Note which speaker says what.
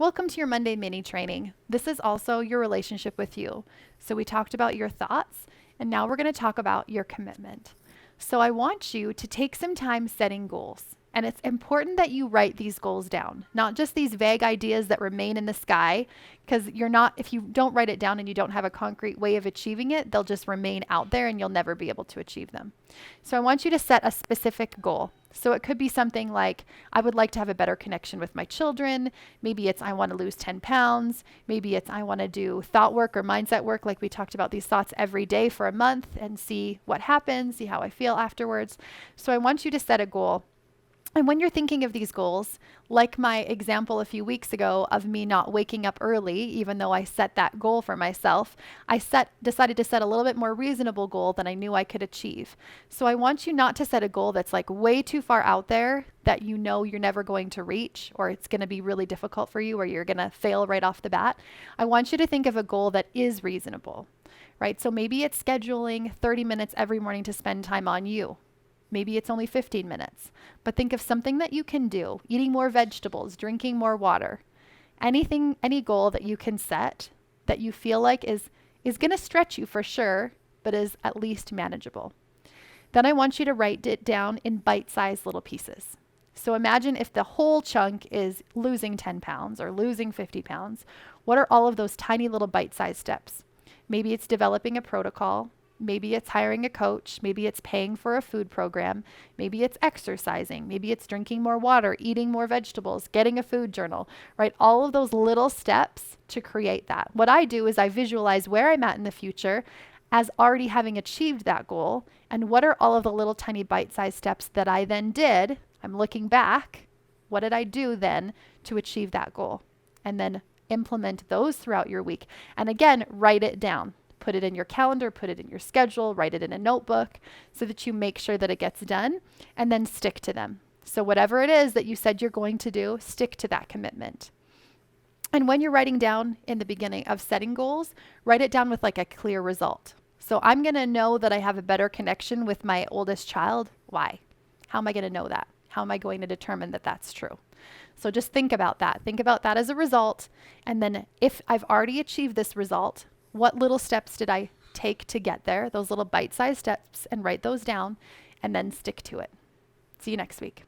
Speaker 1: Welcome to your Monday mini training. This is also your relationship with you. So we talked about your thoughts, and now we're going to talk about your commitment. So I want you to take some time setting goals. And it's important that you write these goals down, not just these vague ideas that remain in the sky, because if you don't write it down and you don't have a concrete way of achieving it, they'll just remain out there and you'll never be able to achieve them. So I want you to set a specific goal. So it could be something like, I would like to have a better connection with my children. Maybe it's, I want to lose 10 pounds. Maybe it's, I want to do thought work or mindset work, like we talked about these thoughts every day for a month and see what happens, see how I feel afterwards. So I want you to set a goal. And when you're thinking of these goals, like my example a few weeks ago of me not waking up early, even though I set that goal for myself, decided to set a little bit more reasonable goal than I knew I could achieve. So I want you not to set a goal that's like way too far out there that you know you're never going to reach, or it's going to be really difficult for you, or you're going to fail right off the bat. I want you to think of a goal that is reasonable, right? So maybe it's scheduling 30 minutes every morning to spend time on you. Maybe it's only 15 minutes, but think of something that you can do, eating more vegetables, drinking more water, anything, any goal that you can set that you feel like is going to stretch you for sure, but is at least manageable. Then I want you to write it down in bite-sized little pieces. So imagine if the whole chunk is losing 10 pounds or losing 50 pounds, what are all of those tiny little bite-sized steps? Maybe it's developing a protocol. Maybe it's hiring a coach. Maybe it's paying for a food program. Maybe it's exercising. Maybe it's drinking more water, eating more vegetables, getting a food journal, right? All of those little steps to create that. What I do is I visualize where I'm at in the future as already having achieved that goal. And what are all of the little tiny bite-sized steps that I then did? I'm looking back. What did I do then to achieve that goal? And then implement those throughout your week. And again, write it down. Put it in your calendar, put it in your schedule, write it in a notebook so that you make sure that it gets done, and then stick to them. So whatever it is that you said you're going to do, stick to that commitment. And when you're writing down in the beginning of setting goals, write it down with like a clear result. So I'm going to know that I have a better connection with my oldest child. Why? How am I going to know that? How am I going to determine that that's true? So just think about that. Think about that as a result. And then if I've already achieved this result, what little steps did I take to get there? Those little bite-sized steps, and write those down and then stick to it. See you next week.